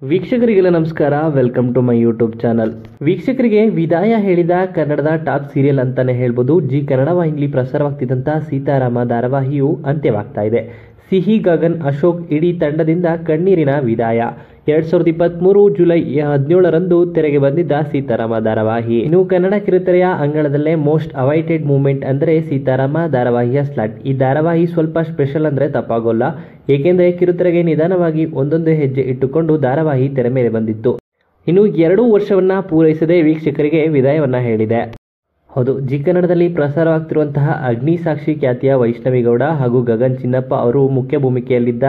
ವೀಕ್ಷಕರಿಗೆಲ್ಲ ನಮಸ್ಕಾರ, welcome to my YouTube channel. ವೀಕ್ಷಕರಿಗೆ ವಿದಾಯ ಹೇಳಿದ ಕನ್ನಡದ ಟಾಪ್ ಸೀರಿಯಲ್ ಅಂತಾನೆ ಹೇಳ್ಬೋದು. ಜಿ ಕನ್ನಡ ವಾಹಿನಿಯಲ್ಲಿ ಪ್ರಸಾರವಾಗ್ತಿದ್ದಂಥ ಸೀತಾರಾಮ ಧಾರಾವಾಹಿಯು ಅಂತ್ಯವಾಗ್ತಾ ಇದೆ. ಸಿಹಿ ಗಗನ್ ಅಶೋಕ್ ಇಡೀ ತಂಡದಿಂದ ಕಣ್ಣೀರಿನ ವಿದಾಯ. 2023 ಜುಲೈ 17ರಂದು ತೆರೆಗೆ ಬಂದಿದ್ದ ಸೀತಾರಾಮ ಧಾರಾವಾಹಿ ಇನ್ನು ಕನ್ನಡ ಕಿರುತೆರೆಯ ಅಂಗಳದಲ್ಲೇ ಮೋಸ್ಟ್ ಅವೈಟೆಡ್ ಮೂಮೆಂಟ್ ಅಂದರೆ ಸೀತಾರಾಮ ಧಾರಾವಾಹಿಯ ಸ್ಲಾಟ್. ಈ ಧಾರಾವಾಹಿ ಸ್ವಲ್ಪ ಸ್ಪೆಷಲ್ ಅಂದ್ರೆ ತಪ್ಪಾಗೋಲ್ಲ, ಏಕೆಂದರೆ ಕಿರುತೆರೆಗೆ ನಿಧಾನವಾಗಿ ಒಂದೊಂದೇ ಹೆಜ್ಜೆ ಇಟ್ಟುಕೊಂಡು ಧಾರಾವಾಹಿ ತೆರೆ ಮೇಲೆ ಬಂದಿತ್ತು. ಇನ್ನು 2 ವರ್ಷವನ್ನ ಪೂರೈಸದೆ ವೀಕ್ಷಕರಿಗೆ ವಿದಾಯವನ್ನ ಹೇಳಿದೆ. ಹೌದು, ಜಿ ಕನ್ನಡದಲ್ಲಿ ಪ್ರಸಾರವಾಗ್ತಿರುವಂತಹ ಅಗ್ನಿ ಸಾಕ್ಷಿ ಖ್ಯಾತಿಯ ವೈಷ್ಣವಿ ಗೌಡ ಹಾಗೂ ಗಗನ್ ಚಿನ್ನಪ್ಪ ಅವರು ಮುಖ್ಯ ಭೂಮಿಕೆಯಲ್ಲಿದ್ದ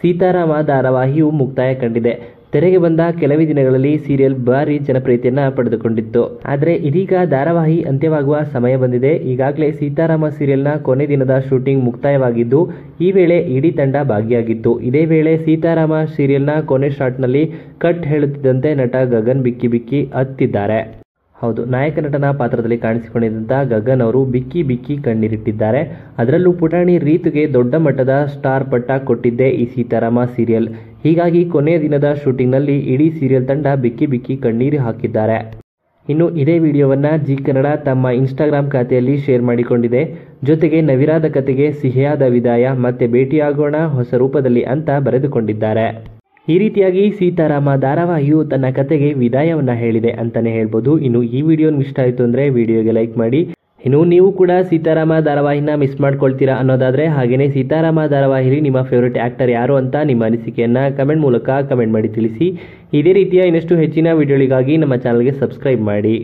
ಸೀತಾರಾಮ ಧಾರಾವಾಹಿಯು ಮುಕ್ತಾಯ ಕಂಡಿದೆ. ತೆರೆಗೆ ಬಂದ ಕೆಲವೇ ದಿನಗಳಲ್ಲಿ ಸೀರಿಯಲ್ ಭಾರಿ ಜನಪ್ರಿಯತೆಯನ್ನ ಪಡೆದುಕೊಂಡಿತ್ತು. ಆದರೆ ಇದೀಗ ಧಾರಾವಾಹಿ ಅಂತ್ಯವಾಗುವ ಸಮಯ ಬಂದಿದೆ. ಈಗಾಗಲೇ ಸೀತಾರಾಮ ಸೀರಿಯಲ್ನ ಕೊನೆ ದಿನದ ಶೂಟಿಂಗ್ ಮುಕ್ತಾಯವಾಗಿದ್ದು, ಈ ವೇಳೆ ಇಡೀ ತಂಡ ಭಾಗಿಯಾಗಿತ್ತು. ಇದೇ ವೇಳೆ ಸೀತಾರಾಮ ಸೀರಿಯಲ್ನ ಕೊನೆ ಶಾಟ್ನಲ್ಲಿ ಕಟ್ ಹೇಳುತ್ತಿದ್ದಂತೆ ನಟ ಗಗನ್ ಬಿಕ್ಕಿ ಬಿಕ್ಕಿ ಅತ್ತಿದ್ದಾರೆ. ಹೌದು, ನಾಯಕ ನಟನ ಪಾತ್ರದಲ್ಲಿ ಕಾಣಿಸಿಕೊಂಡಿದ್ದಂಥ ಗಗನ್ ಅವರು ಬಿಕ್ಕಿ ಬಿಕ್ಕಿ ಕಣ್ಣೀರಿಟ್ಟಿದ್ದಾರೆ. ಅದರಲ್ಲೂ ಪುಟಾಣಿ ರೀತುಗೆ ದೊಡ್ಡ ಮಟ್ಟದ ಸ್ಟಾರ್ ಪಟ್ಟ ಕೊಟ್ಟಿದ್ದೇ ಈ ಸೀತಾರಾಮ ಸೀರಿಯಲ್. ಹೀಗಾಗಿ ಕೊನೆಯ ದಿನದ ಶೂಟಿಂಗ್ನಲ್ಲಿ ಇಡೀ ಸೀರಿಯಲ್ ತಂಡ ಬಿಕ್ಕಿ ಬಿಕ್ಕಿ ಕಣ್ಣೀರು ಹಾಕಿದ್ದಾರೆ. ಇನ್ನು ಇದೇ ವಿಡಿಯೋವನ್ನು ಜಿ ಕನ್ನಡ ತಮ್ಮ ಇನ್ಸ್ಟಾಗ್ರಾಮ್ ಖಾತೆಯಲ್ಲಿ ಶೇರ್ ಮಾಡಿಕೊಂಡಿದೆ. ಜೊತೆಗೆ ನವಿರಾದ ಕತೆಗೆ ಸಿಹಿಯಾದ ವಿದಾಯ, ಮತ್ತೆ ಭೇಟಿಯಾಗೋಣ ಹೊಸ ರೂಪದಲ್ಲಿ ಅಂತ ಬರೆದುಕೊಂಡಿದ್ದಾರೆ. ಈ ರೀತಿಯಾಗಿ ಸೀತಾರಾಮ ಧಾರಾವಾಹಿಯು ತನ್ನ ಕತೆಗೆ ವಿದಾಯವನ್ನ ಹೇಳಿದೆ ಅಂತಾನೆ ಹೇಳ್ಬೋದು. ಇನ್ನು ಈ ವಿಡಿಯೋ ಇಷ್ಟ ಆಯಿತು ಅಂದರೆ ವಿಡಿಯೋಗೆ ಲೈಕ್ ಮಾಡಿ. ಇನ್ನು ನೀವು ಕೂಡ ಸೀತಾರಾಮ ಧಾರಾವಾಹಿನ ಮಿಸ್ ಮಾಡ್ಕೊಳ್ತೀರಾ ಅನ್ನೋದಾದರೆ, ಹಾಗೆಯೇ ಸೀತಾರಾಮ ಧಾರಾವಾಹಿಲಿ ನಿಮ್ಮ ಫೇವರೇಟ್ ಆ್ಯಕ್ಟರ್ ಯಾರು ಅಂತ ನಿಮ್ಮ ಅನಿಸಿಕೆಯನ್ನು ಕಮೆಂಟ್ ಮೂಲಕ ಕಮೆಂಟ್ ಮಾಡಿ ತಿಳಿಸಿ. ಇದೇ ರೀತಿಯ ಇನ್ನಷ್ಟು ಹೆಚ್ಚಿನ ವಿಡಿಯೋಗಳಿಗಾಗಿ ನಮ್ಮ ಚಾನಲ್ಗೆ ಸಬ್ಸ್ಕ್ರೈಬ್ ಮಾಡಿ.